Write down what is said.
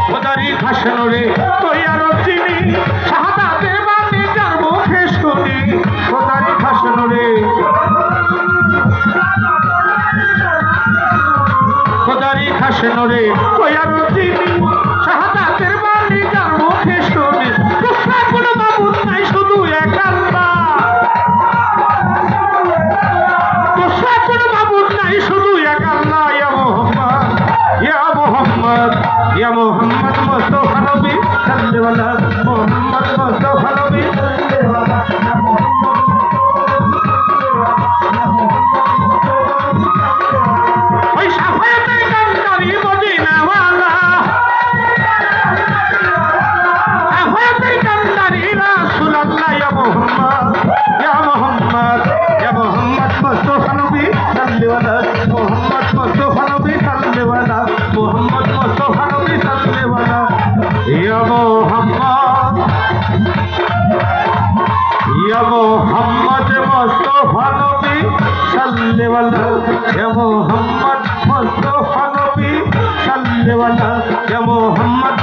খোদারি খাসন রে তৈয়ার চিনি শাহাদাতের বাণী যার মুখে শুনি খোদারি খাসন রে খোদারি খাসন রে তৈয়ার চিনি শাহাদাতের বাণী যার মুখে শুনি দুসরা কোনো মাবুদ নাই শুধু এক আল্লাহ দুসরা কোনো মাবুদ নাই শুধু এক আল্লাহ ইয়া মুহাম্মদ ইয়া মুহাম্মদ মুস্তাফা নবী সাল্লাল্লাহু মুহাম্মদ মুস্তাফা নবী ওই শাফায়াতের কান্দারি মদিনাওয়ালা শাফায়াতের কান্দারি রাসূলুল্লাহ ইয়া মুহাম্মদ ইয়া মুহাম্মদ ইয়া মুহাম্মদ মুস্তাফা নবী সাল্লাল্লাহু মুহাম্মদ মুস্তাফা নবী সাল্লাল্লাহু মুহাম্মদ মুস্তাফা নবী সাল্লাল্লাহু ইয়া মুহাম্মদ ইয়া মুহাম্মদ মুস্তাফা নবী সাল্লাল্লাহু ইয়া মুহাম্মদ মুস্তাফা নবী সাল্লাল্লাহু ইয়া মুহাম্মদ